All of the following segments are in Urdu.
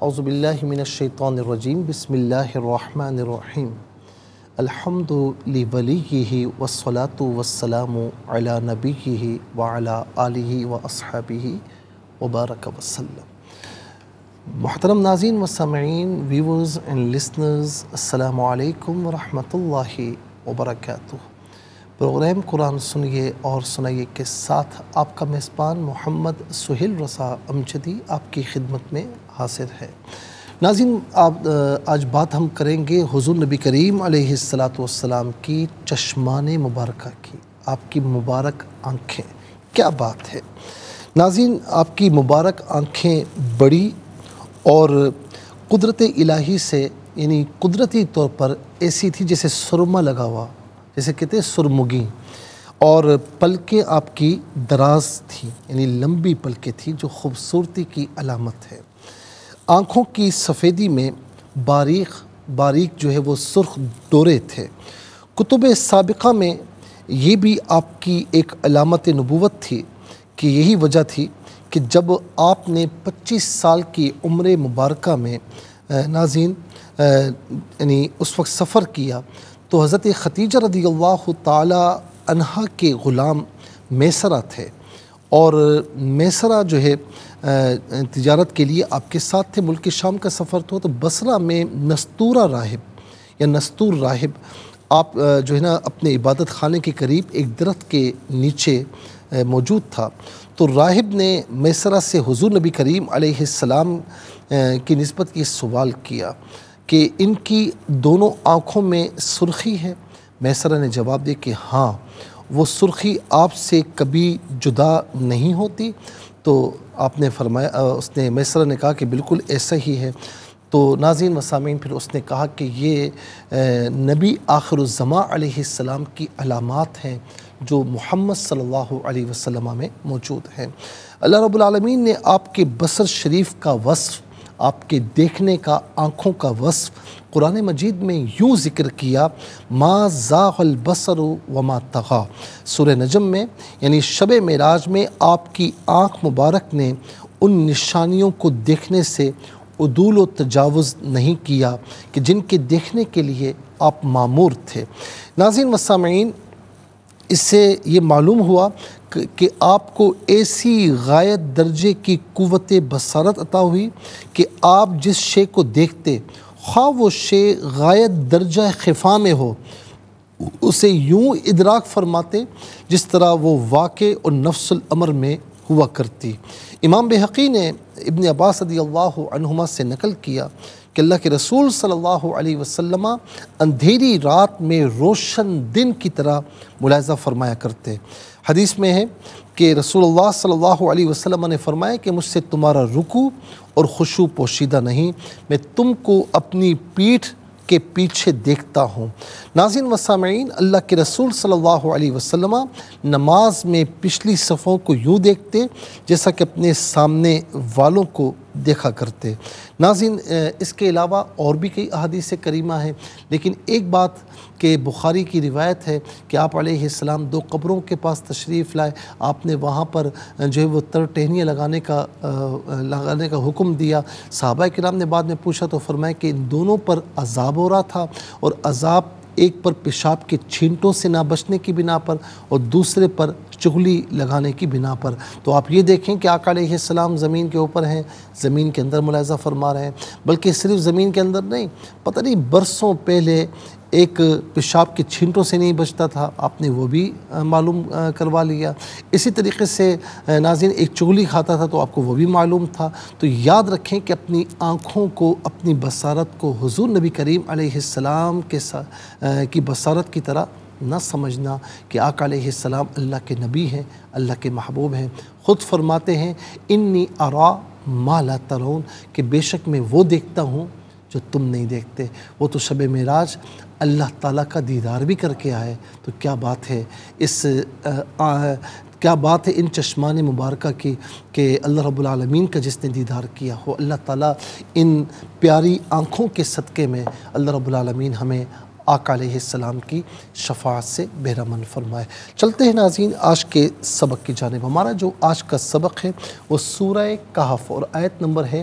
اعوذ باللہ من الشیطان الرجیم بسم اللہ الرحمن الرحیم الحمد لولیہ والصلاة والسلام علی نبیہ وعلی آلہ واصحابہ وبارک وسلم۔ محترم ناظرین و سامعین، ویورز اینڈ لسنرز، السلام علیکم ورحمۃ اللہ وبرکاتہ۔ پروگرام قرآن سنیے اور سنائیے کے ساتھ آپ کا میزبان محمد سہیل رضا امجدی آپ کی خدمت میں حاضر ہے۔ ناظرین، آج بات ہم کریں گے حضور نبی کریم علیہ السلام کی چشمان مبارکہ کی، آپ کی مبارک آنکھیں، کیا بات ہے۔ ناظرین، آپ کی مبارک آنکھیں بڑی اور قدرت الہی سے، یعنی قدرتی طور پر ایسی تھی جیسے سرما لگا ہوا، جیسے کہتے ہیں سرمگی، اور پلکیں آپ کی دراز تھیں، یعنی لمبی پلکیں تھیں جو خوبصورتی کی علامت ہے۔ آنکھوں کی سفیدی میں باریک جو ہے وہ سرخ ڈورے تھے۔ کتب سابقہ میں یہ بھی آپ کی ایک علامت نبوت تھی کہ یہی وجہ تھی کہ جب آپ نے 25 سال کی عمر مبارکہ میں ناظرین یعنی اس وقت سفر کیا تو حضرت خدیجہ رضی اللہ تعالی عنہا کے غلام میسرہ تھے، اور میسرہ جو ہے تجارت کے لیے آپ کے ساتھ تھے۔ ملک شام کا سفر تھا تو بصرہ میں نستورہ راہب یا نستور راہب آپ جو ہے نا اپنے عبادت خانے کے قریب ایک درخت کے نیچے موجود تھا، تو راہب نے میسرہ سے حضور نبی کریم علیہ السلام کی نسبت یہ سوال کیا کہ ان کی دونوں آنکھوں میں سرخی ہے؟ میسرہ نے جواب دیا کہ ہاں، وہ سرخی آپ سے کبھی جدا نہیں ہوتی۔ تو آپ نے فرمایا، اس نے میسرہ نے کہا کہ بالکل ایسا ہی ہے۔ تو ناظرین و سامعین، پھر اس نے کہا کہ یہ نبی آخر الزمان علیہ السلام کی علامات ہیں جو محمد صلی اللہ علیہ وسلم میں موجود ہیں۔ اللہ رب العالمین نے آپ کے بصر شریف کا وصف، آپ کے دیکھنے کا، آنکھوں کا وصف قرآن مجید میں یوں ذکر کیا، ما زاغ البصر وما طغی۔ سورہ نجم میں یعنی شب معراج میں آپ کی آنکھ مبارک نے ان نشانیوں کو دیکھنے سے عدول و تجاوز نہیں کیا کہ جن کے دیکھنے کے لیے آپ مامور تھے۔ ناظرین و سامعین، اس سے یہ معلوم ہوا کہ آپ کو ایسی غایت درجے کی قوت بصارت عطا ہوئی کہ آپ جس شے کو دیکھتے، خواہ وہ شے غایت درجہ خفا میں ہو، اسے یوں ادراک فرماتے جس طرح وہ واقع اور نفس الامر میں ہوا کرتی۔ امام بہقی نے ابن عباس رضی اللہ عنہما سے نقل کیا کہ اللہ کے رسول صلی اللہ علیہ وسلم اندھیری رات میں روشن دن کی طرح ملاحظہ فرمایا کرتے۔ حدیث میں ہے کہ رسول اللہ صلی اللہ علیہ وسلم نے فرمایا کہ مجھ سے تمہارا رکوع اور خشوع پوشیدہ نہیں، میں تم کو اپنی پیٹھ کے پیچھے دیکھتا ہوں۔ ناظرین و سامعین، اللہ کے رسول صلی اللہ علیہ وسلم نماز میں پچھلی صفوں کو یوں دیکھتے جیسا کہ اپنے سامنے والوں کو دیکھا کرتے۔ ناظرین، اس کے علاوہ اور بھی کئی احادیث کریمہ ہیں، لیکن ایک بات کہ بخاری کی روایت ہے کہ آپ علیہ السلام 2 قبروں کے پاس تشریف لائے، آپ نے وہاں پر جو ہے وہ ٹہنیاں لگانے کا حکم دیا۔ صحابہ کرام نے بعد میں پوچھا تو فرمایا کہ ان دونوں پر عذاب ہو رہا تھا، اور عذاب ایک پر پیشاب کے چھینٹوں سے نہ بچنے کی بنا پر اور دوسرے پر چغلی لگانے کی بنا پر۔ تو آپ یہ دیکھیں کہ آقا علیہ السلام زمین کے اوپر ہیں، زمین کے اندر ملاحظہ فرما رہے ہیں، بلکہ صرف زمین کے اندر نہیں، پتہ نہیں برسوں پہلے ایک پیشاب کے چھینٹوں سے نہیں بچتا تھا، آپ نے وہ بھی معلوم کروا لیا۔ اسی طریقے سے ناظرین ایک چغلی کھاتا تھا تو آپ کو وہ بھی معلوم تھا۔ تو یاد رکھیں کہ اپنی آنکھوں کو، اپنی بصارت کو حضور نبی کریم علیہ السلام کی بصارت کی طرح نہ سمجھنا کہ آقا علیہ السلام اللہ کے نبی ہیں، اللہ کے محبوب ہیں۔ خود فرماتے ہیں انی ارا ما لا ترون، کہ بے شک میں وہ دیکھتا ہوں جو تم نہیں دیکھتے۔ وہ تو شب معراج اللہ تعالیٰ کا دیدار بھی کر کے آئے، تو کیا بات ہے کیا بات ہے ان چشمان مبارکہ کی کہ اللہ رب العالمین کا جس نے دیدار کیا ہو۔ اللہ تعالیٰ ان پیاری آنکھوں کے صدقے میں اللہ رب العالمین ہمیں آقا علیہ السلام کی شفاعت سے بہرمند فرمائے۔ چلتے ہیں ناظرین آج کے سبق کی جانب۔ ہمارا جو آج کا سبق ہے وہ سورہ کہف اور آیت نمبر ہے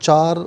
4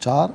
4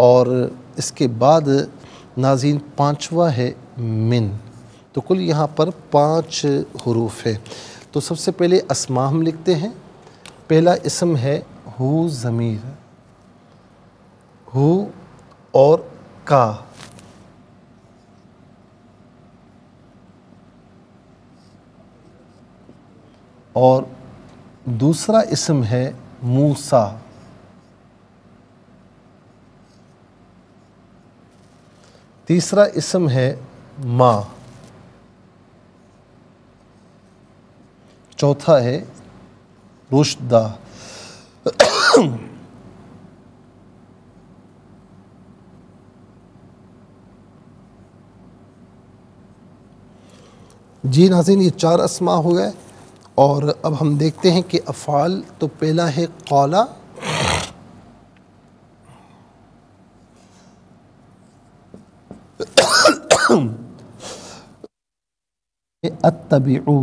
اور اس کے بعد ناظرین پانچواں ہے من. تو کل یہاں پر 5 حروف ہے. تو سب سے پہلے اسماء ہم لکھتے ہیں. پہلا اسم ہے ہو ضمیر، ہو اور کا. اور دوسرا اسم ہے موسیٰ. تیسرا اسم ہے ما. چوتھا ہے رشدہ. جی ناظرین، یہ 4 اسماء ہو گئے. اور اب ہم دیکھتے ہیں کہ افعال. تو پہلا ہے قولا، اتبعو،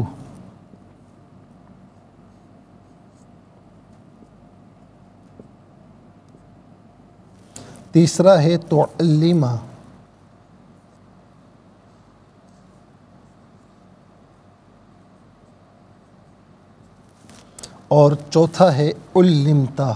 تیسرا ہے تعلم، اور چوتھا ہے علمتا.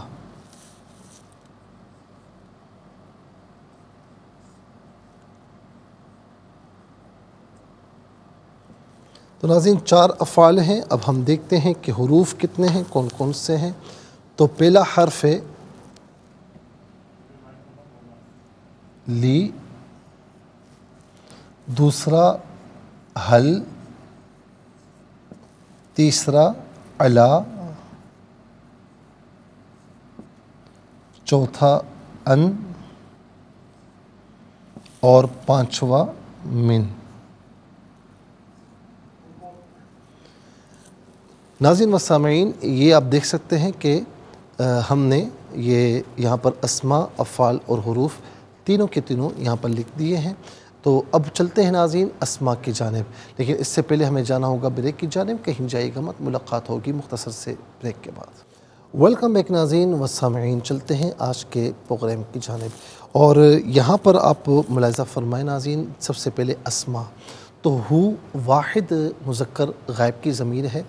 تو ناظرین 4 افعال ہیں. اب ہم دیکھتے ہیں کہ حروف کتنے ہیں، کون کون سے ہیں. تو پہلا حرف ہے لی، دوسرا حل، تیسرا علا، چوتھا ان، اور پانچواں من. ناظرین و سامعین، یہ آپ دیکھ سکتے ہیں کہ ہم نے یہ یہاں پر اسماء، افعال اور حروف تینوں کے تینوں یہاں پر لکھ دیے ہیں. تو اب چلتے ہیں ناظرین اسماء کی جانب. لیکن اس سے پہلے ہمیں جانا ہوگا بریک کی جانب. کہیں جائے گا مت، ملاقات ہوگی مختصر سے بریک کے بعد. ویلکم بیک ناظرین و سامعین، چلتے ہیں آج کے پروگرام کی جانب. اور یہاں پر آپ ملاحظہ فرمائیں ناظرین، سب سے پہلے اسماء. تو ہو واحد مذکر غائب کی ضمیر ہے.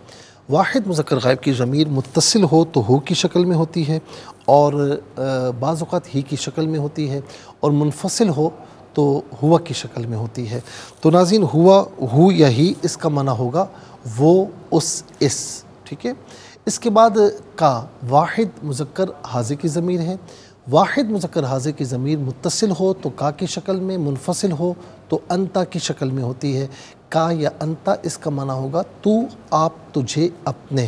واحد مذکر غائب کی ضمیر متصل ہو تو ہو کی شکل میں ہوتی ہے، اور بعض اوقات ہی کی شکل میں ہوتی ہے، اور منفصل ہو تو ہوا کی شکل میں ہوتی ہے. تو ناظرین ہوا، ہو یا ہی، اس کا معنی ہوگا وہ، اس. ٹھیک ہے. اس کے بعد کا، واحد مذکر حاضر کی ضمیر ہے. واحد مذکر حاضر کی ضمیر متصل ہو تو کا کی شکل میں، منفصل ہو تو انتا کی شکل میں ہوتی ہے. کا یا انتا، اس کا معنی ہوگا تو، آپ، تجھے، اپنے.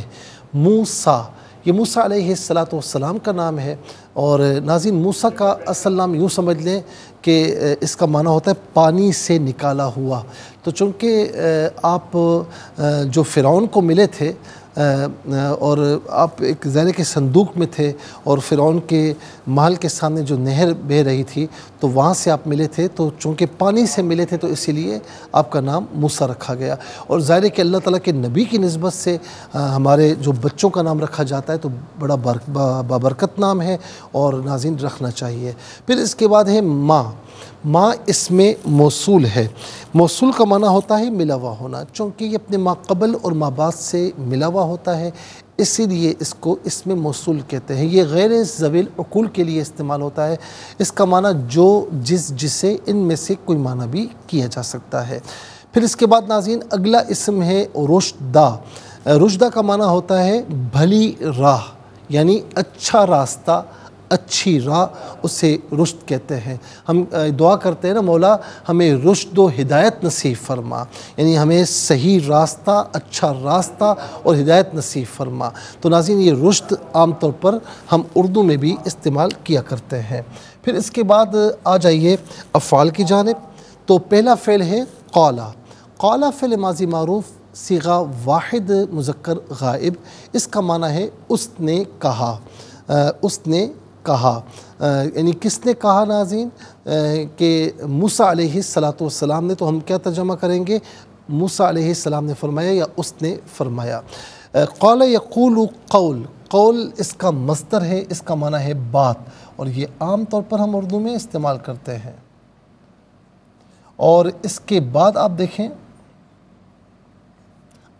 موسیٰ، یہ موسیٰ علیہ السلام کا نام ہے. اور ناظرین موسیٰ کا اصل نام یوں سمجھ لیں کہ اس کا معنی ہوتا ہے پانی سے نکالا ہوا. تو چونکہ آپ جو فرعون کو ملے تھے اور آپ ایک زیرے کے صندوق میں تھے، اور فرعون کے محل کے سامنے جو نہر بہہ رہی تھی تو وہاں سے آپ ملے تھے. تو چونکہ پانی سے ملے تھے تو اسی لیے آپ کا نام موسیٰ رکھا گیا. اور ظاہر ہے کہ اللہ تعالیٰ کے نبی کی نسبت سے ہمارے جو بچوں کا نام رکھا جاتا ہے تو بڑا بابرکت نام ہے، اور ناظرین رکھنا چاہیے. پھر اس کے بعد ہے ماں. ماں اسم موصول ہے. موصول کا معنی ہوتا ہے ملا ہوا ہونا. چونکہ یہ اپنے ما قبل اور ما بعد سے ملا ہوا ہوتا ہے، اسی لیے اس کو اسم موصول کہتے ہیں. یہ غیر ذوی العقول کے لیے استعمال ہوتا ہے. اس کا معنی جو، جس، جسے، ان میں سے کوئی معنی بھی کیا جا سکتا ہے. پھر اس کے بعد ناظرین اگلا اسم ہے رشدہ. رشدہ کا معنی ہوتا ہے بھلی راہ، یعنی اچھا راستہ، اچھی راہ، اسے رشد کہتے ہیں. ہم دعا کرتے ہیں نا، مولا ہمیں رشد و ہدایت نصیب فرما، یعنی ہمیں صحیح راستہ، اچھا راستہ اور ہدایت نصیب فرما. تو ناظرین یہ رشد عام طور پر ہم اردو میں بھی استعمال کیا کرتے ہیں. پھر اس کے بعد آ جائیے افعال کی جانب. تو پہلا فعل ہے قالا. قالا فعل ماضی معروف، صیغہ واحد مذکر غائب. اس کا معنی ہے اس نے کہا. اس نے کہا، یعنی کس نے کہا ناظرین؟ کہ موسیٰ علیہ السلام نے. تو ہم کیا ترجمہ کریں گے؟ موسیٰ علیہ السلام نے فرمایا یا اس نے فرمایا. قال یقول قول. قول اس کا مصدر ہے، اس کا معنی ہے بات، اور یہ عام طور پر ہم اردو میں استعمال کرتے ہیں۔ اور اس کے بعد آپ دیکھیں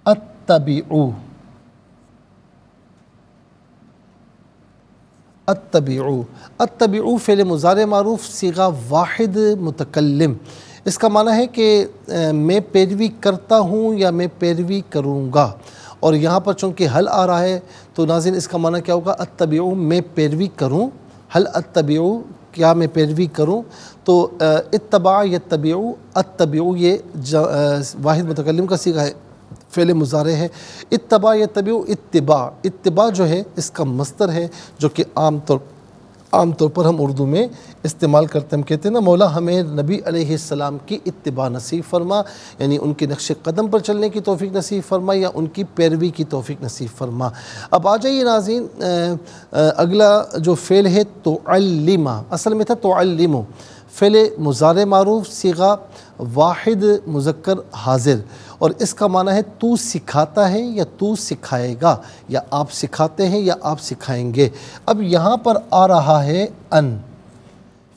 اتبعو، اتبعو، اتبعو فعل مضارع معروف صیغہ واحد متکلم، اس کا معنی ہے کہ میں پیروی کرتا ہوں یا میں پیروی کروں گا، اور یہاں پر چونکہ حل آ رہا ہے تو ناظرین اس کا معنی کیا ہوگا؟ اتبعو میں پیروی کروں، حل اتبعو کیا میں پیروی کروں، تو اتبع یتبعو، اتبعو یہ واحد متکلم کا صیغہ ہے، فعل مضارع ہے، اتبع یتبعو اتباع، اتباع جو ہے اس کا مصدر ہے جو کہ عام طور پر ہم اردو میں استعمال کرتے ہیں، ہم کہتے ہیں نا مولا ہمیں نبی علیہ السلام کی اتباع نصیب فرما، یعنی ان کے نقش قدم پر چلنے کی توفیق نصیب فرما یا ان کی پیروی کی توفیق نصیب فرما۔ اب آ جائیے ناظرین اگلا جو فعل ہے تعلم، اصل میں تھا تعلم، فعل مضارع معروف صیغہ واحد مذکر حاضر، اور اس کا معنی ہے تو سکھاتا ہے یا تو سکھائے گا، یا آپ سکھاتے ہیں یا آپ سکھائیں گے۔ اب یہاں پر آ رہا ہے ان،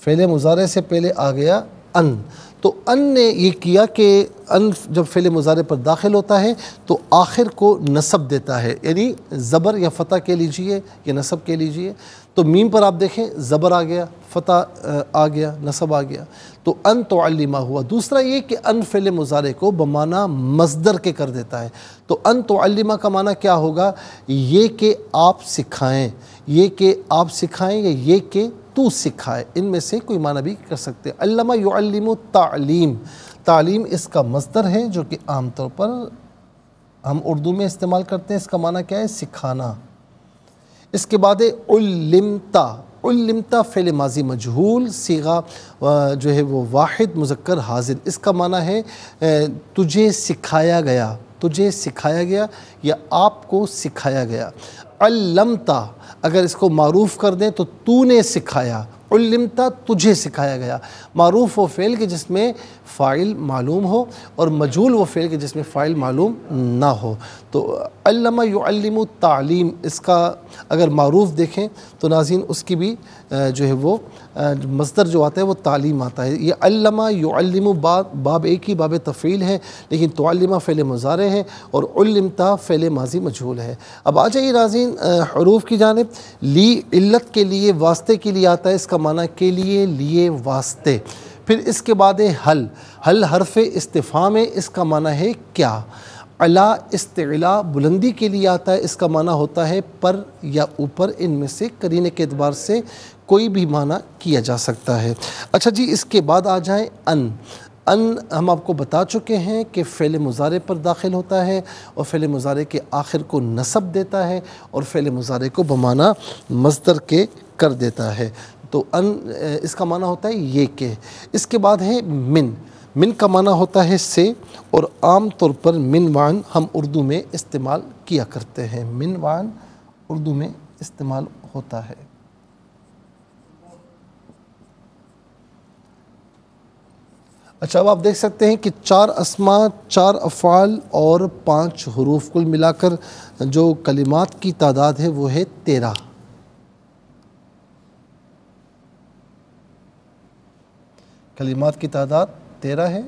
فعل مضارع سے پہلے آ گیا ان، تو ان نے یہ کیا کہ ان جب فعل مضارع پر داخل ہوتا ہے تو آخر کو نصب دیتا ہے، یعنی زبر یا فتح کہہ لیجئے یا نصب کہہ لیجئے، تو میم پر آپ دیکھیں زبر آ گیا، فتح آ گیا، نصب آ گیا، تو ان تعلمہ ہوا۔ دوسرا یہ کہ ان فعل مضارع کو بمعنی مصدر کے کر دیتا ہے، تو ان تعلمہ کا معنی کیا ہوگا؟ یہ کہ آپ سکھائیں، یہ کہ آپ سکھائیں یا یہ کہ تو سکھائے، ان میں سے کوئی معنی بھی کر سکتے ہیں۔ علمہ یعلم تعلیم، تعلیم اس کا مصدر ہے جو کہ عام طور پر ہم اردو میں استعمال کرتے ہیں، اس کا معنی کیا ہے؟ سکھانا۔ اس کے بعد علمتا، علمتا فعل ماضی مجہول صیغہ جو ہے وہ واحد مذکر حاضر، اس کا معنی ہے تجھے سکھایا گیا، تجھے سکھایا گیا یا آپ کو سکھایا گیا۔ علمتا اگر اس کو معروف کر دیں تو نے سکھایا، علمتا تجھے سکھایا گیا۔ معروف وہ فعل کہ جس میں فاعل معلوم ہو، اور مجہول وہ فعل کہ جس میں فاعل معلوم نہ ہو۔ تو علمہ یعلم تعلیم، اس کا اگر معروف دیکھیں تو ناظرین اس کی بھی جو ہے وہ مصدر جو آتا ہے وہ تعلیم آتا ہے۔ یہ علمہ یعلم باب ایک ہی باب تفعیل ہے، لیکن تعلمہ فعل مضارع ہے اور علمتا فعل ماضی مجہول ہے۔ اب آ جائیے ناظرین حروف کی جانب، لی علت کے لیے واسطے کے لیے آتا ہے، اس کا معنی کے لیے واسطے۔ پھر اس کے بعد حل، حل حرف استفہام ہے، اس کا معنی ہے کیا۔ علا استعلا بلندی کے لیے آتا ہے، اس کا معنی ہوتا ہے پر یا اوپر، ان میں سے قرینے کے اعتبار سے کوئی بھی معنی کیا جا سکتا ہے۔ اچھا جی، اس کے بعد آ جائیں ان، ان ہم آپ کو بتا چکے ہیں کہ فعل مضارع پر داخل ہوتا ہے اور فعل مضارع کے آخر کو نصب دیتا ہے اور فعل مضارع کو بمعنی مصدر کے کر دیتا ہے، تو ان اس کا معنی ہوتا ہے یہ کہ۔ اس کے بعد ہے من، من کا معنی ہوتا ہے سے، اور عام طور پر من وعن ہم اردو میں استعمال کیا کرتے ہیں، من وعن اردو میں استعمال ہوتا ہے۔ اچھا اب آپ دیکھ سکتے ہیں کہ 4 اسماء، 4 افعال اور 5 حروف، کل ملا کر جو کلمات کی تعداد ہے وہ ہے 13۔ کلمات کی تعداد 13 ہے۔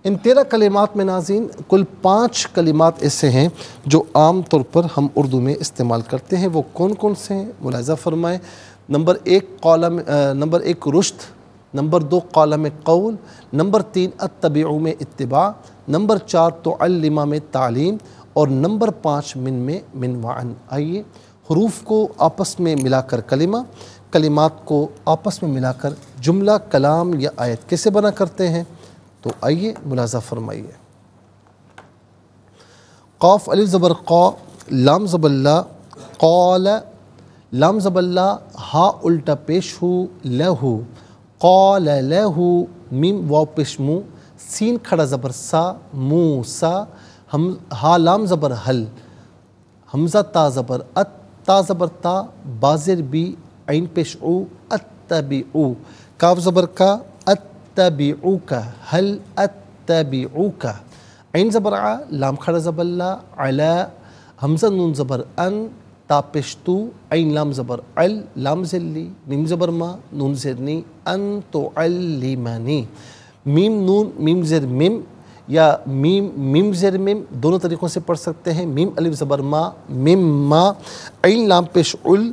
ان 13 کلمات میں ناظرین کل 5 کلمات ایسے ہیں جو عام طور پر ہم اردو میں استعمال کرتے ہیں، وہ کون کون سے ہیں ملاحظہ فرمائیں۔ نمبر 1 رشد، نمبر 2 قالم قول، نمبر 3 اتبعو میں اتباع، نمبر 4 تعلمہ میں تعلیم، اور نمبر 5 من میں من وعن۔ آئیے حروف کو آپس میں ملا کر کلمہ، کلمات کو آپس میں ملا کر جملہ، کلام یا آیت کیسے بنا کرتے ہیں، تو آئیے ملاحظہ فرمائیے۔ قاف الف زبر قا، لام زبر لا، قال، لام زبر لا، ہا الٹا پیش ہو لہو، قال لہو، میم واو پیش مو، سین کھڑا زبر سا، موسا، ہا لام زبر حل، حمزہ تا زبر ات، تا زبر تا، بازر بی، عین پیش او، اتبعو، کاف زبر کا، اتبعوک، حل اتبعوک، عین زبر ع، لام کھڑا زبر لا، علا، حمزہ نون زبر ان، تا پیش تو، عین لام زبر عل، لام زیر لی، میم زبر ما، نون زیر نی، ان تعلمنی، میم نون میم زیر میم یا میم زیر میم دونوں طریقوں سے پڑھ سکتے ہیں. میم الف زبر ما، میم ما، عین لام پیش عل،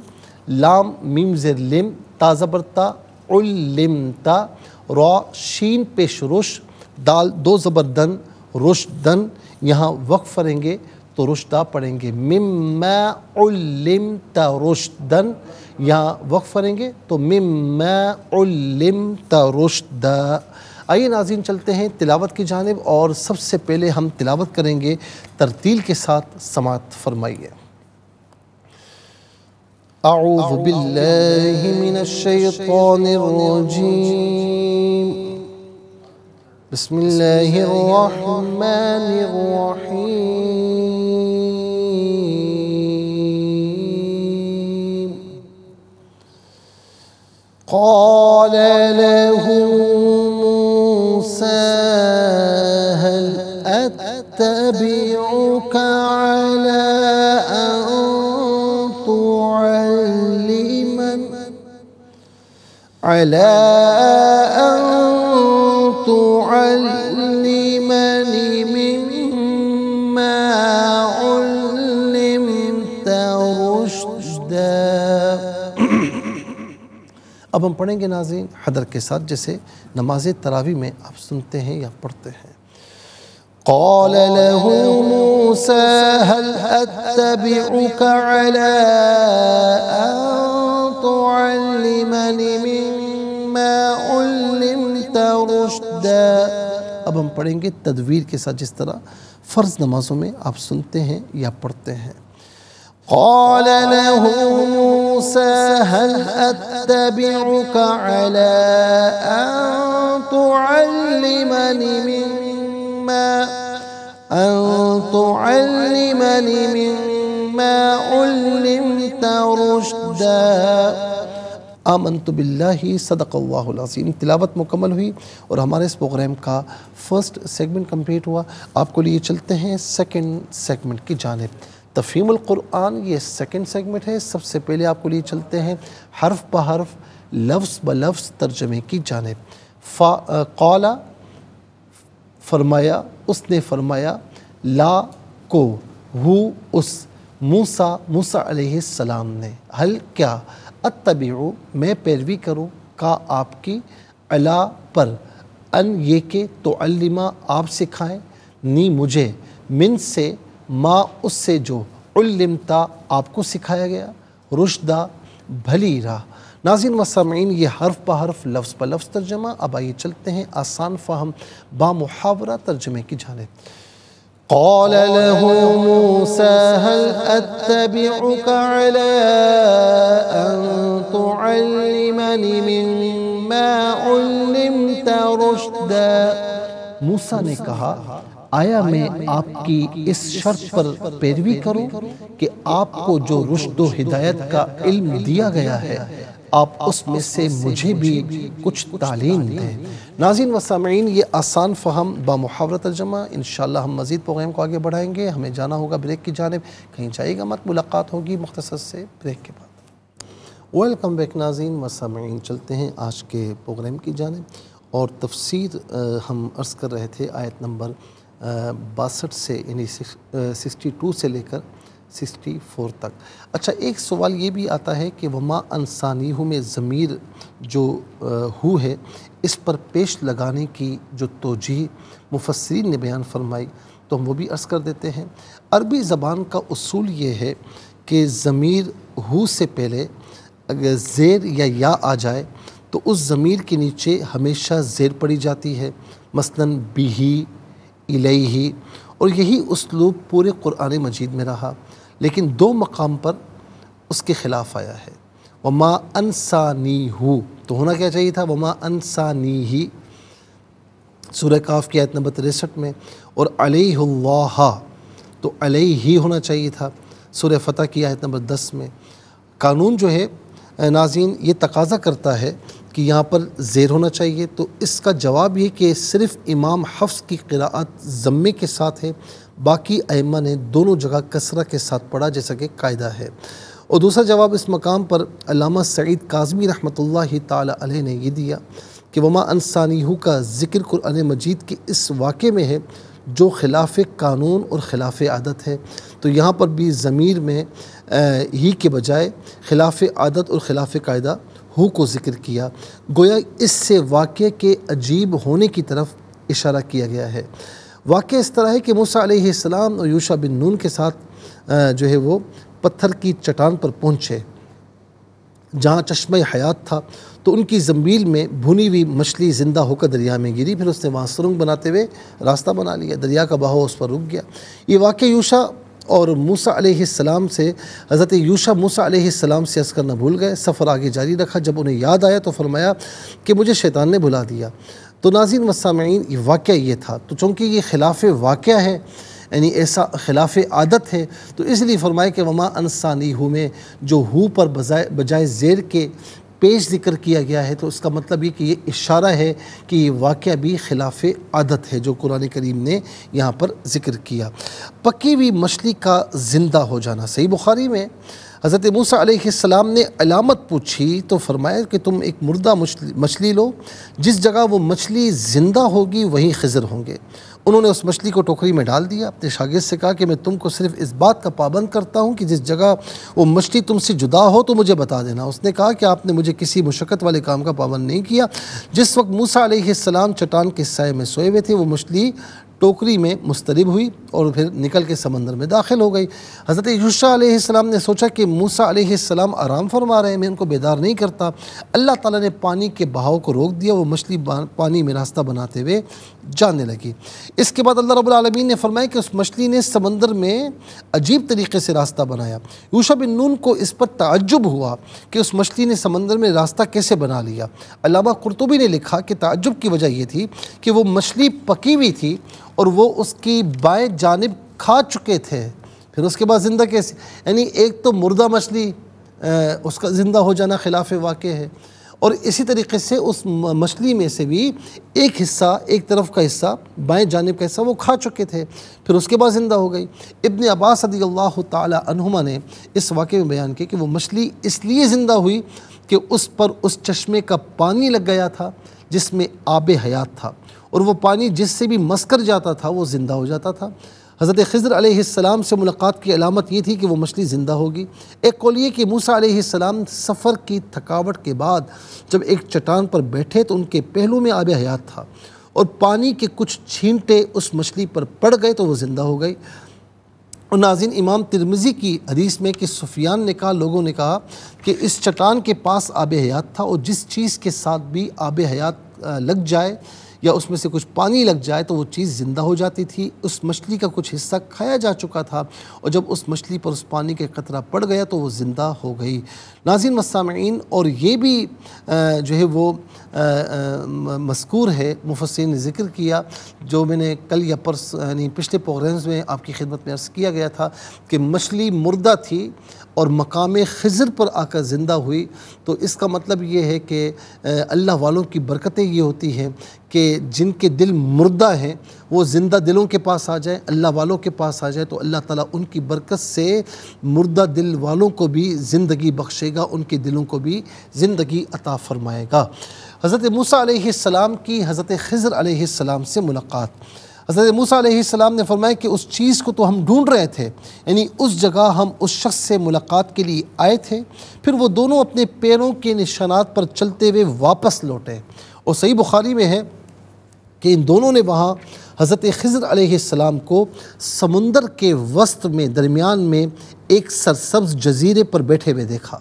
لام میم زیر لم، تا زبر تا، علمتا، را شین پیش رش، دال دو زبر دن، رشدن. یہاں وقف کریں گے تو رشدہ پڑھیں گے، مما علمت رشدن. یہاں وقف کریں گے تو مما علمت رشدا. آئیے ناظرین چلتے ہیں تلاوت کی جانب، اور سب سے پہلے ہم تلاوت کریں گے ترتیل کے ساتھ. سماعت فرمائیے. اعوذ باللہ من الشیطان الرجیم، بسم اللہ الرحمن الرحیم. قال له موسى هل أتبعك على أن تعلمني مما علمت رشدا. اب ہم پڑھیں گے ناظرین حدر کے ساتھ، جیسے نماز تراویح میں آپ سنتے ہیں یا پڑھتے ہیں. قال له موسى هل أتبعك على أن تعلمني مما علمت رشدا. اب ہم پڑھیں گے تدویر کے ساتھ، جس طرح فرض نمازوں میں آپ سنتے ہیں یا پڑھتے ہیں. قال له موسى هل أتبعك على أن تعلمني مما علمت رشدا. آمنت باللہ. صدق اللہ العظیم. تلاوت مکمل ہوئی اور ہمارے اس پروگرام کا فرسٹ سیگمنٹ کمپلیٹ ہوا. آپ کو لیے چلتے ہیں سیکنڈ سیگمنٹ کی جانب. تفہیم القرآن یہ سیکنڈ سیگمنٹ ہے. سب سے پہلے آپ کو لیے چلتے ہیں حرف بحرف لفظ بلفظ ترجمے کی جانب. قال فرمایا، اس نے فرمایا، لا کو، ہو اس، موسیٰ علیہ السلام نے، حل کیا، اتبعو میں پیروی کروں، کا آپ کی، علا پر، ان یہ کہ، تعلمہ آپ سکھائیں، نی مجھے، من سے، ما اس سے جو، علمتا آپ کو سکھایا گیا، رشدہ بھلی راہ. ناظرین و سامعین یہ حرف بحرف لفظ بلفظ ترجمہ. اب آئیے چلتے ہیں آسان فہم با محاورہ ترجمے کی جانب. قال له موسى هل أتبعك على أن تعلمني مما علمت رشدا. موسیٰ نے کہا، آیا میں آپ کی اس شرط پر پیروی کروں کہ آپ کو جو رشد و ہدایت کا علم دیا گیا ہے آپ اس میں سے مجھے بھی کچھ تعلیم دیں. ناظرین و سامعین یہ آسان فہم با محاورہ ترجمہ. انشاءاللہ ہم مزید پروگرام کو آگے بڑھائیں گے. ہمیں جانا ہوگا بریک کی جانب، کہیں جائے گا مت. ملاقات ہوگی مختصر سے بریک کے بعد. ویلکم بیک ناظرین و سامعین، چلتے ہیں آج کے پروگرام کی جانب. اور تفسیر ہم عرض کر رہے تھے آیت نمبر 62 سے، یعنی 62 سے لے کر 64 تک. اچھا ایک سوال یہ بھی آتا ہے کہ وما انسانیہ میں ضمیر جو ہو ہے اس پر پیش لگانے کی جو توجیہ مفسرین نے بیان فرمائی تو ہم وہ بھی عرض کر دیتے ہیں. عربی زبان کا اصول یہ ہے کہ ضمیر ہو سے پہلے اگر زیر یا آ جائے تو اس ضمیر کے نیچے ہمیشہ زیر پڑی جاتی ہے، مثلاً بیہی، الیہی، اور یہی اسلوب پورے قرآن مجید میں رہا. لیکن 2 مقام پر اس کے خلاف آیا ہے. وما انسانیہ تو ہونا کیا چاہیے تھا، وما انسانیہ سورہ کاف کی آیت نمبر 63 میں، اور علیہ اللہ تو علیہ ہی ہونا چاہیے تھا سورہ فتح کی آیت نمبر 10 میں. قانون جو ہے ناظرین یہ تقاضا کرتا ہے کہ یہاں پر زیر ہونا چاہیے، تو اس کا جواب یہ کہ صرف امام حفص کی قراءت ضمے کے ساتھ ہے، باقی ائمہ نے دونوں جگہ کسرہ کے ساتھ پڑھا جیسا کہ قاعدہ ہے۔ اور دوسرا جواب اس مقام پر علامہ سعید کاظمی رحمۃ اللہ تعالی علیہ نے یہ دیا کہ وما انسانیہ کا ذکر قرآن مجید کے اس واقعے میں ہے جو خلاف قانون اور خلاف عادت ہے، تو یہاں پر بھی ضمیر میں ہی کے بجائے خلاف عادت اور خلاف قاعدہ ہو کو ذکر کیا، گویا اس سے واقعے کے عجیب ہونے کی طرف اشارہ کیا گیا ہے۔ واقعہ اس طرح ہے کہ موسیٰ علیہ السلام اور یوشع بن نون کے ساتھ جو ہے وہ پتھر کی چٹان پر پہنچے جہاں چشمہ حیات تھا، تو ان کی زنبیل میں بھنی ہوئی مچھلی زندہ ہو کر دریا میں گری، پھر اس نے وہاں سرنگ بناتے ہوئے راستہ بنا لیا، دریا کا بہاؤ اس پر رک گیا۔ یہ واقعہ یوشع اور موسیٰ علیہ السلام سے حضرت یوشع موسیٰ علیہ السلام سے عرض کرنا بھول گئے، سفر آگے جاری رکھا، جب انہیں یاد آیا تو فرمایا کہ مجھے شیطان نے بھلا دیا۔ تو ناظرین و سامعین، یہ واقعہ یہ تھا، تو چونکہ یہ خلاف واقعہ ہے، یعنی ایسا خلاف عادت ہے، تو اس لیے فرمایا کہ وما انسانیہ میں جو ہو پر بجائے زیر کے پیش ذکر کیا گیا ہے، تو اس کا مطلب یہ کہ یہ اشارہ ہے کہ یہ واقعہ بھی خلاف عادت ہے جو قرآن کریم نے یہاں پر ذکر کیا۔ پکی ہوئی مچھلی کا زندہ ہو جانا، صحیح بخاری میں حضرت موسیٰ علیہ السلام نے علامت پوچھی تو فرمایا کہ تم ایک مردہ مچھلی لو، جس جگہ وہ مچھلی زندہ ہوگی وہیں خضر ہوں گے۔ انہوں نے اس مچھلی کو ٹوکری میں ڈال دیا، اپنے شاگرد سے کہا کہ میں تم کو صرف اس بات کا پابند کرتا ہوں کہ جس جگہ وہ مچھلی تم سے جدا ہو تو مجھے بتا دینا۔ اس نے کہا کہ آپ نے مجھے کسی مشقت والے کام کا پابند نہیں کیا۔ جس وقت موسیٰ علیہ السلام چٹان کے سائے میں سوئے ہوئے تھے، وہ مچھلی ٹوکری میں مضطرب ہوئی اور پھر نکل کے سمندر میں داخل ہو گئی۔ حضرت یوشع علیہ السلام نے سوچا کہ موسیٰ علیہ السلام آرام فرما رہے ہیں، میں ان کو بیدار نہیں کرتا۔ اللہ تعالیٰ نے پانی کے بہاؤ کو روک دیا، وہ مچھلی پانی میں راستہ بناتے ہوئے جانے لگی۔ اس کے بعد اللہ رب العالمین نے فرمایا کہ اس مچھلی نے سمندر میں عجیب طریقے سے راستہ بنایا۔ یوشع بن نون کو اس پر تعجب ہوا کہ اس مچھلی نے سمندر میں راستہ کیسے بنا لیا۔ علامہ قرطبی نے لکھا کہ تعجب کی وجہ یہ تھی کہ وہ مچھلی پکی ہوئی تھی اور وہ اس کی بائیں جانب کھا چکے تھے، پھر اس کے بعد زندہ کیسے؟ یعنی ایک تو مردہ مچھلی اس کا زندہ ہو جانا خلاف واقع ہے، اور اسی طریقے سے اس مچھلی میں سے بھی ایک حصہ، ایک طرف کا حصہ، بائیں جانب کا حصہ وہ کھا چکے تھے، پھر اس کے بعد زندہ ہو گئی۔ ابن عباس رضی اللہ تعالی عنہما نے اس واقعے میں بیان کیا کہ وہ مچھلی اس لیے زندہ ہوئی کہ اس پر اس چشمے کا پانی لگ گیا تھا جس میں آب حیات تھا، اور وہ پانی جس سے بھی مس کر جاتا تھا وہ زندہ ہو جاتا تھا۔ حضرت خضر علیہ السلام سے ملاقات کی علامت یہ تھی کہ وہ مچھلی زندہ ہوگی۔ ایک قول یہ کہ موسیٰ علیہ السلام سفر کی تھکاوٹ کے بعد جب ایک چٹان پر بیٹھے تو ان کے پہلو میں آب حیات تھا، اور پانی کے کچھ چھینٹے اس مچھلی پر پڑ گئے تو وہ زندہ ہو گئی۔ اور ناظرین، امام ترمذی کی حدیث میں کہ سفیان نے کہا، لوگوں نے کہا کہ اس چٹان کے پاس آب حیات تھا، اور جس چیز کے ساتھ بھی آب حیات لگ جائے یا اس میں سے کچھ پانی لگ جائے تو وہ چیز زندہ ہو جاتی تھی۔ اس مچھلی کا کچھ حصہ کھایا جا چکا تھا، اور جب اس مچھلی پر اس پانی کے قطرہ پڑ گیا تو وہ زندہ ہو گئی۔ ناظرین و سامعین، اور یہ بھی جو ہے وہ مذکور ہے، مفسرین نے ذکر کیا، جو میں نے کل یا یعنی پچھلے پروگرامز میں آپ کی خدمت میں عرض کیا گیا تھا کہ مچھلی مردہ تھی اور مقام خضر پر آ کر زندہ ہوئی، تو اس کا مطلب یہ ہے کہ اللہ والوں کی برکتیں یہ ہوتی ہیں کہ جن کے دل مردہ ہیں وہ زندہ دلوں کے پاس آ جائیں، اللہ والوں کے پاس آ جائے، تو اللہ تعالیٰ ان کی برکت سے مردہ دل والوں کو بھی زندگی بخشے گا، ان کے دلوں کو بھی زندگی عطا فرمائے گا۔ حضرت موسیٰ علیہ السلام کی حضرت خضر علیہ السلام سے ملاقات۔ حضرت موسیٰ علیہ السلام نے فرمایا کہ اس چیز کو تو ہم ڈھونڈ رہے تھے، یعنی اس جگہ ہم اس شخص سے ملاقات کے لیے آئے تھے، پھر وہ دونوں اپنے پیروں کے نشانات پر چلتے ہوئے واپس لوٹے۔ اور صحیح بخاری میں ہے کہ ان دونوں نے وہاں حضرت خضر علیہ السلام کو سمندر کے وسط میں درمیان میں ایک سرسبز جزیرے پر بیٹھے ہوئے دیکھا۔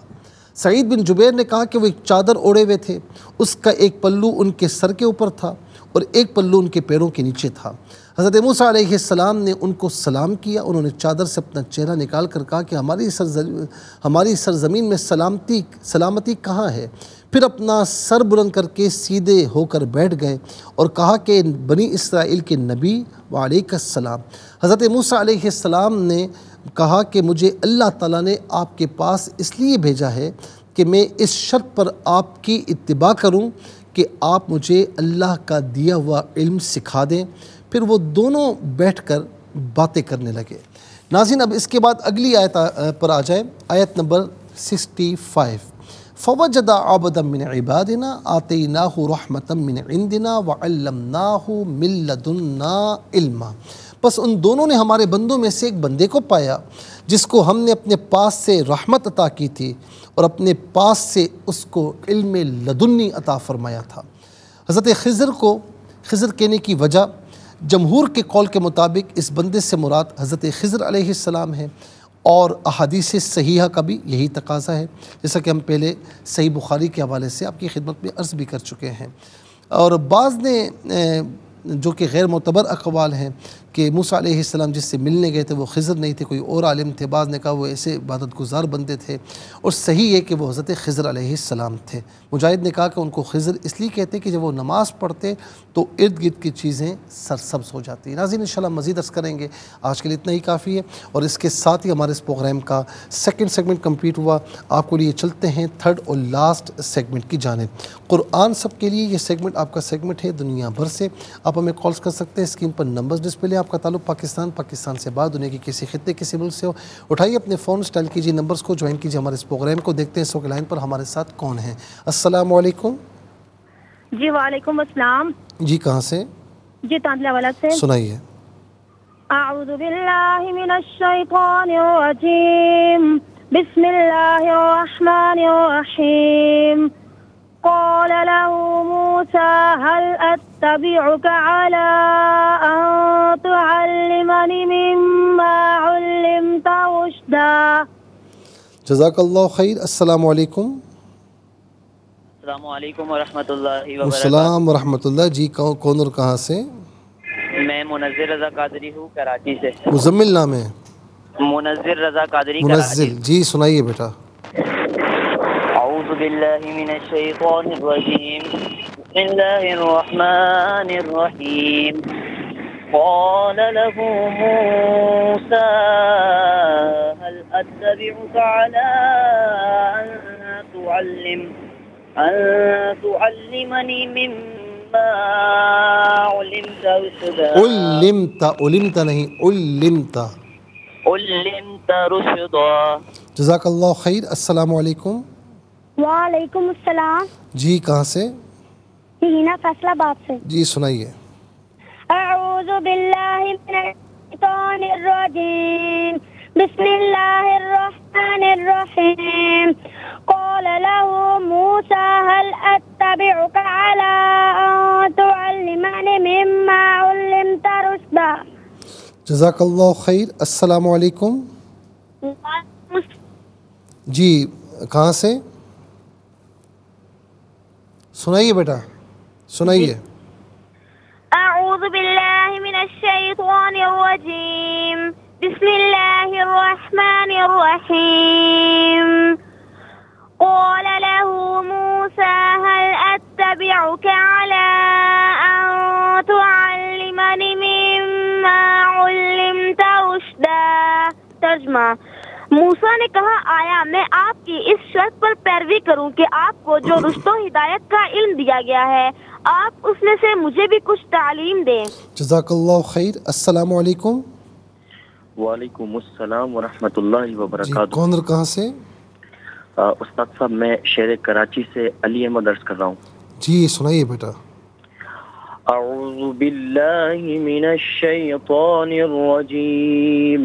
سعید بن جبیر نے کہا کہ وہ ایک چادر اوڑے ہوئے تھے، اس کا ایک پلو ان کے سر کے اوپر تھا اور ایک پلو ان کے پیروں کے نیچے تھا۔ حضرت موسیٰ علیہ السلام نے ان کو سلام کیا، انہوں نے چادر سے اپنا چہرہ نکال کر کہا کہ ہماری سرزمین میں سلامتی کہاں ہے؟ پھر اپنا سر بلند کر کے سیدھے ہو کر بیٹھ گئے اور کہا کہ بنی اسرائیل کے نبی وعلیک السلام۔ حضرت موسیٰ علیہ السلام نے کہا کہ مجھے اللہ تعالیٰ نے آپ کے پاس اس لیے بھیجا ہے کہ میں اس شرط پر آپ کی اتباع کروں کہ آپ مجھے اللہ کا دیا ہوا علم سکھا دیں۔ پھر وہ دونوں بیٹھ کر باتیں کرنے لگے۔ ناظرین اب اس کے بعد اگلی آیت پر آ جائے، آیت نمبر 65۔ فوجد عبدا من عبادنا آتیناہ رحمتا من عندنا وعلمناہ من لدنا علما۔ بس ان دونوں نے ہمارے بندوں میں سے ایک بندے کو پایا جس کو ہم نے اپنے پاس سے رحمت عطا کی تھی اور اپنے پاس سے اس کو علم لدنی عطا فرمایا تھا۔ حضرت خضر کہنے کی وجہ جمہور کے قول کے مطابق اس بندے سے مراد حضرت خضر علیہ السلام ہے، اور احادیث صحیحہ کا بھی یہی تقاضا ہے، جیسا کہ ہم پہلے صحیح بخاری کے حوالے سے آپ کی خدمت میں عرض بھی کر چکے ہیں۔ اور بعض نے جو کہ غیر معتبر اقوال ہیں کہ موسیٰ علیہ السلام جس سے ملنے گئے تھے وہ خضر نہیں تھے، کوئی اور عالم تھے، بعض نے کہا وہ ایسے عبادت گزار بندے تھے، اور صحیح ہے کہ وہ حضرت خضر علیہ السلام تھے۔ مجاہد نے کہا کہ ان کو خضر اس لیے کہتے کہ جب وہ نماز پڑھتے تو ارد گرد کی چیزیں سرسبز ہو جاتی ہیں۔ ناظرین انشاءاللہ مزید عرض کریں گے، آج کے لیے اتنا ہی کافی ہے، اور اس کے ساتھ ہی ہمارے اس پروگرام کا سیکنڈ سیگمنٹ کمپلیٹ ہوا۔ آپ کو لیے چلتے ہیں تھرڈ اور لاسٹ سیگمنٹ کی جانب۔ قرآن سب کے لیے یہ سیگمنٹ آپ کا سیگمنٹ ہے دنیا بھر سے۔ آپ ہمیں کالز کر سکتے ہیں، اسکرین پر نمبرز ڈسپلے، آپ کا تعلق پاکستان سے بعد دنیا کی کسی خطے کسی ملک سے ہو، اٹھائیے اپنے فون، اسٹائل کیجیے نمبرز کو، جوائن کیجیے ہمارے اس پروگرام کو۔ دیکھتے ہیں اس وقت لائن پر ہمارے ساتھ کون ہیں۔ السلام علیکم۔ جی وعلیکم السلام۔ جی کہاں سے؟ جی تانتلا والا سے۔ سنائیے۔ اعوذ باللہ من الشیطان الرجیم، بسم اللہ الرحمن الرحیم۔ قال له موسى هل أتبعك على أن تعلمني مما علمت رشدا۔ جزاک اللہ خیر۔ السلام علیکم۔ السلام علیکم ورحمۃ اللہ وبرکاتہ۔ السلام ورحمۃ اللہ۔ جی کون اور کہاں سے؟ میں منزل رضا قادری ہوں، کراچی سے۔ مزمل نام ہے؟ منزل رضا قادری، منزل، جی سنائیے بیٹا۔ اعوذ باللہ من الشیطان الرجیم، بسم اللہ الرحمن الرحیم۔ قال له موسى هل أتبعك على أن تعلمني مما علمت رشدا۔ علمت نہیں، علمت رشدا۔ جزاک اللہ خیر۔ السلام علیکم۔ وعلیکم السلام۔ جی کہاں سے؟ ہینا فیصلہ آباد سے۔ جی سنائیے۔ اعوذ باللہ من الشیطان الرجیم، بسم اللہ الرحمن الرحیم۔ قال له موسى هل أتبعك على أن تعلمني مما علمت رشدا۔ جزاک اللہ خیر۔ السلام علیکم۔ جی کہاں سے؟ سنائیے بیٹا، سنائیے۔ اعوذ باللہ من الشیطان الرجیم، بسم اللہ الرحمن الرحیم۔ قال له موسى هل أتبعك على أن تعلمني مما علمت رشدا۔ ترجمہ، موسیٰ نے کہا آیا میں آپ کی اس شرط پر پیروی کروں کہ آپ کو جو رشد و ہدایت کا علم دیا گیا ہے آپ اس میں سے مجھے بھی کچھ تعلیم دیں۔ جزاک اللہ خیر۔ السلام علیکم۔ وعلیکم السلام ورحمۃ اللہ وبرکاتہ۔ جی کون اور کہاں سے؟ استاد صاحب میں شہر کراچی سے علی احمد عرض کر رہا ہوں۔ جی سنائیے بیٹا۔ اعوذ باللہ من الشیطان الرجیم،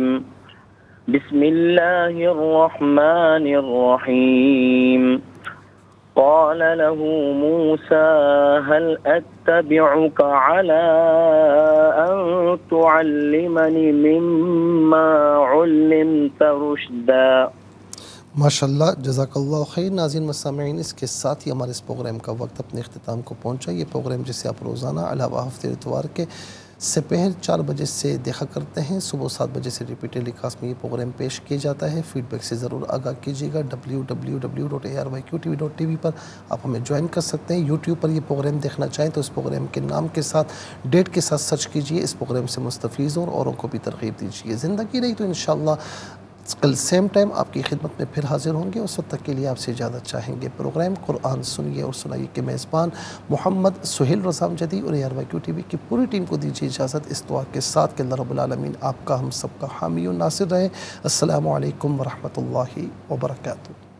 بسم اللہ الرحمن الرحیم۔ قال له موسى هل أتبعك على أن تعلمني مما علمت رشدا۔ ماشاءاللہ، جزاک اللہ خیر۔ ناظرین و سامعین، اس کے ساتھ ہی ہمارے اس پروگرام کا وقت اپنے اختتام کو پہنچا۔ یہ پروگرام جسے آپ روزانہ علاوہ ہفتے اتوار کے سپہر 4 بجے سے دیکھا کرتے ہیں، صبح 7 بجے سے ریپیٹ ٹیلی کاسٹ میں یہ پروگرام پیش کیا جاتا ہے۔ فیڈ بیک سے ضرور آگاہ کیجیے گا۔ www.arYQTV.tv پر آپ ہمیں جوائن کر سکتے ہیں۔ یوٹیوب پر یہ پروگرام دیکھنا چاہیں تو اس پروگرام کے نام کے ساتھ ڈیٹ کے ساتھ سرچ کیجیے، اس پروگرام سے مستفیض اور اوروں کو بھی ترغیب دیجیے۔ زندگی رہی تو انشاءاللہ کل سیم ٹائم آپ کی خدمت میں پھر حاضر ہوں گے. اس وقت تک کے لیے آپ سے اجازت چاہیں گے. پروگرام قرآن سنیے اور سنائیے کے میزبان محمد سہیل رضا امجدی اور ARYQ TV کی پوری ٹیم کو دیجیے اجازت اس دعا کے ساتھ کہ اللہ رب العالمین آپ کا ہم سب کا حامی و ناصر رہے. السلام علیکم ورحمۃ اللہ وبرکاتہ.